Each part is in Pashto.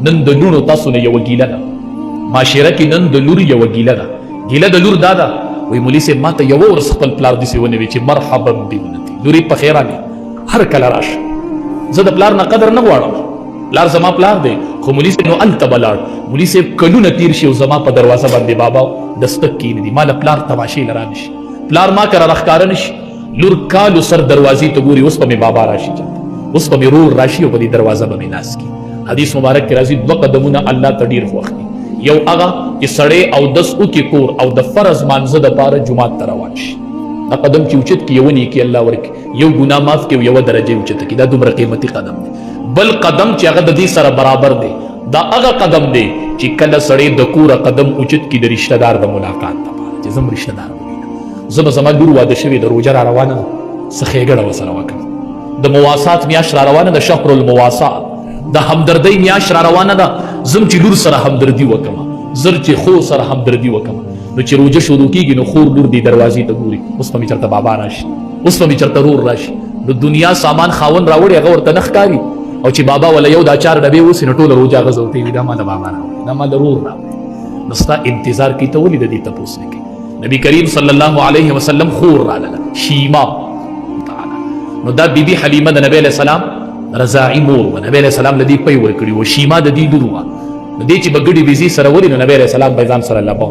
نن د لونو تاسو نه یو ګیله ده معاشره کې نن د لور یو ګیله ده ګیله د لور دا ده وای مولوی صاحب ماته یو ورځ خپل پلار داسې ونوي چې مرحبا بابنتي لورې په خیر راغلې هر کله راشه زه د پلار نه قدر نه غواړم پلار زما پلار دی خو مولوی صاحب نو هلته به لاړ مولوی صاحب کلونه تیر شي او زما په دروازه باندې بابا دستک کښېني ما له پلار تماشې له رانشي پلار ما کره راښکاره نه شي لور کالو سر دروازې ته ګوري اوس به مې بابا راشي اوس به مې رور راشي او په دې دروازه به مې ناس کړي حدیث مبارک کې راځي 2 قدمونه الله ته ډېر خوښ دي یو هغه چې سړی اودس وکړي کور او د فرض مانځه دپاره جومات ته روان شي دا قدم چې اوچت کړي یو نیکي الله ورکړي یو ګناه معاف کړي او یوه درجه اوچته کړي دا دومره قیمتي قدم دی بل قدم چې هغه د دې سره برابر دی دا هغه قدم دی چې کله سړی د کوره قدم اوچت کړي د رشته دار د ملاقات دپاره چې زه رشته دار ووینم زه به زما لور واده شوې د روژه را روانه ده څه ښېګړه ورسره وکړم د مواسات میاشت را روانه ده شهر المواسات د همدردۍ میاشت را روانه ده زم چې لور سره همدردي وکړم زر چې خور سره همدردي وکړم نو چې روژه شروع کېږي نو خور لور دې دروازې ته ګوري اوس به مې چېرته بابا راشي اوس به مې چېرته رور راشي نو دنیا سامان خاوند راوړي هغه ورته نه ښکاري او چې بابا ولا یو دا 4 ډبې اوسي نو ټوله روژه هغه زه ورته وي دا ما د بابا راوړي دا ما د رور راوړي نو ستا انتظار کوي ته ولې د دې تپوس نه کوي نبی کریم صلی الله علیه وسلم خور راغله شیما نو دا بیبي حلیمه د نبی علیه السلام رضاعي مور و نبی علیه السلام له دې پی ورکړي و شیما د دې لور وه نو دې چې به ګډې بېزې سره ولي نو نبی علیه السلام به یې ځان سره لباو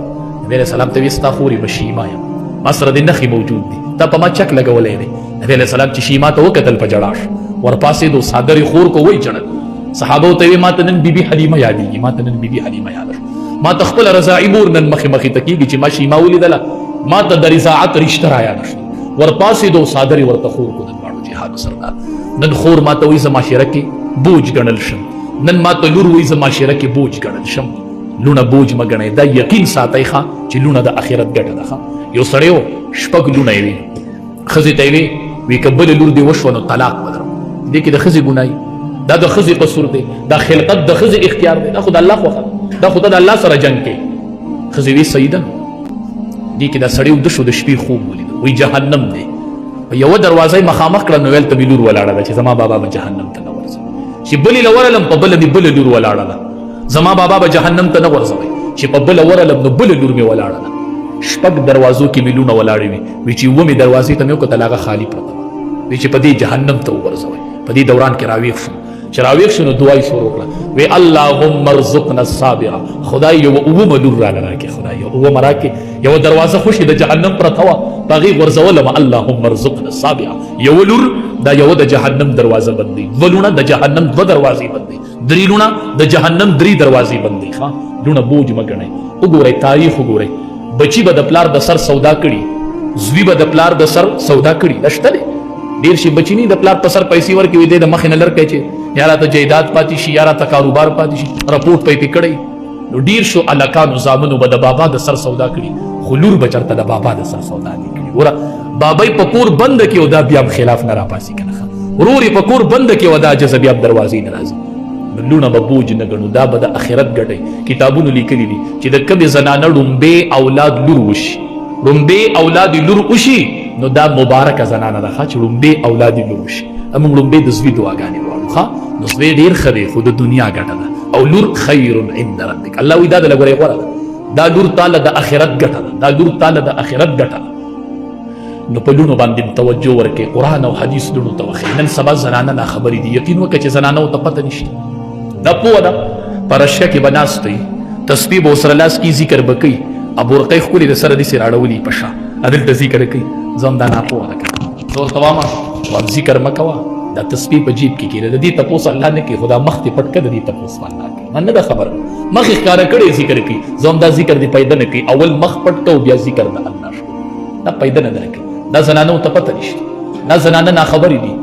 نبی علیه السلام ته ویې ستا خور به شیما یم ما سره دې نښې موجود دي تا په ما چک لګولی دی نبی علیه السلام چې شیما ته وکتل په جړا شو ورپاسېدو څادرې خور کو وایي جړل صحابو ته ویې ما ته نن بیبي حلیمه یادېږي ما ته نن بیبي حلیمه یاده شو ما ته خپله رضاعي مور نن مخې مخې ته کېږي چې ما شیما ولیدله ما ته د رضاعت رشته را یاده شو ورپاسېدو څادرې ورته خور کو د دواړو جهادو سردار نن خور ما ته وایي زه معاشره کې بوج ګڼل شم نن ما ته لور وایي زه معاشره کې بوج ګڼل شم لونه بوج مه ګڼئ دا یقین ساتئ ښه چې لونه د آخرت ګټه ده ښه یو سړی و 6 لونه یې وي ښځې ته یې وي که بله لور دې وشوه نو طلاق به درم دې کې د ښځې ګناه دا د ښځې قصور دی دا خلقت د ښځې اختیار دی دا خو د الله خوښه دا خو ته د الله سره جنګ کوي ښځې وي صحیح ده دې کې دا سړی وده شو د شپې خوب ولیده وایي جهنم دی په یوه دروازه یې مخامخ کړه نو ویل ته مې لور ولاړه ده چې زما بابا به جهنم ته نه ورځوي چې بلې له ورلم په بله مې بله لور ولاړه ده زما بابا به جهنم ته نه ورځوي چې په بله ورلم نو بله لور مې ولاړه ده 6 دروازو کې مې لونه ولاړې وي وایي چې 7مې دروازې ته مې وکتل هغه خالي پرته وه وایي چې په دې جهنم ته وورځوئ په دې دوران کې راویښ شوم چې راویښ شو نو دعا یې شروع کړه وی اللهم ارزقنا الصابره خدای یو 7مه لور راله راکړې خدای یو 7مه راکړې یوه دروازه خوشي د جهنم پرته وه په هغې غورځولم اللهم ارزقنا الصابره یو لور دا یوه د جهنم دروازه بندوي 2 لونه د جهنم 2 دروازې بندوي 3 لونه د جهنم 3 دروازې بندوي ښه لونه بوج مه ګڼئ وګورئ تاریخ وګورئ بچی به د پلار د سر سودا کړي زوی به د پلار د سر سودا کړي دا شته دی ډېر شي بچي نه د پلار په سر پیسې ورکوي دی د مخې نه لرکوي چې یا راته جایداد پاتې شي یا راته کاروبار پاتې شي رپورټ به یې پې کړی نو ډېر شو هلکانو زامنو به د بابا د سر سودا کړي خو لور به چېرته د بابا د سر سودا نه کړي وره بابا یې په کور بنده کړي او دا بیا هم خلاف نه راپاسي که نه ورور یې په کور بنده کړي او دا عجزه بیا هم دروازې نه راځي لونه به بوج نه ګڼو دا به د آخرت ګټئ کتابونو لیکلي دي چې د کومې زنانه ړومبې اولاد لور وشي ړومبې اولاد لور وشي نو دا مبارکه زنانه ده ښه چې ړومبې اولاد لور وشي موږ ړومبې د زوی دعاګانې غواړو ښه نو زوی ډېر ښه دی خو د دنیا ګټه ده او لور خیر عند ربک الله وایي دا د لګورې غوره ده دا لور تاله د آخرت ګټه ده دا لور تاله د آخرت ګټه ده نو په لونو باندې توجه ورکړئ قرآن او حدیث لونو ته وښیئ نن سبا زنانه ناخبرې دي یقین وکړه چې زنانو ته پته نشته دا پوه ده په رشکه کې به ناست وي تسبیح به ورسره لاس کې ذکر به کوي ابورقۍ ښکلې د سره داسې راړولي په شا هدلته ذکر کوي زه هم دا ناپوه ده که زه ورته وایم وایم ذکر مه کوه دا تسبیح په جیب کې کېږي د دې تپوس الله نه کوي خو دا مخ دې پټ کړه د دې تپوس ما الله کوي من نه ده خبره مخ یې ښکاره کړی ذکر کوي زه هم دا ذکر دې پیدا نه کوي اول مخ پټ کړه بیا ذکر د الله شو دا پیدا نه ده کوي دا زنانو ته پته نشته دا زنانه ناخبرې دي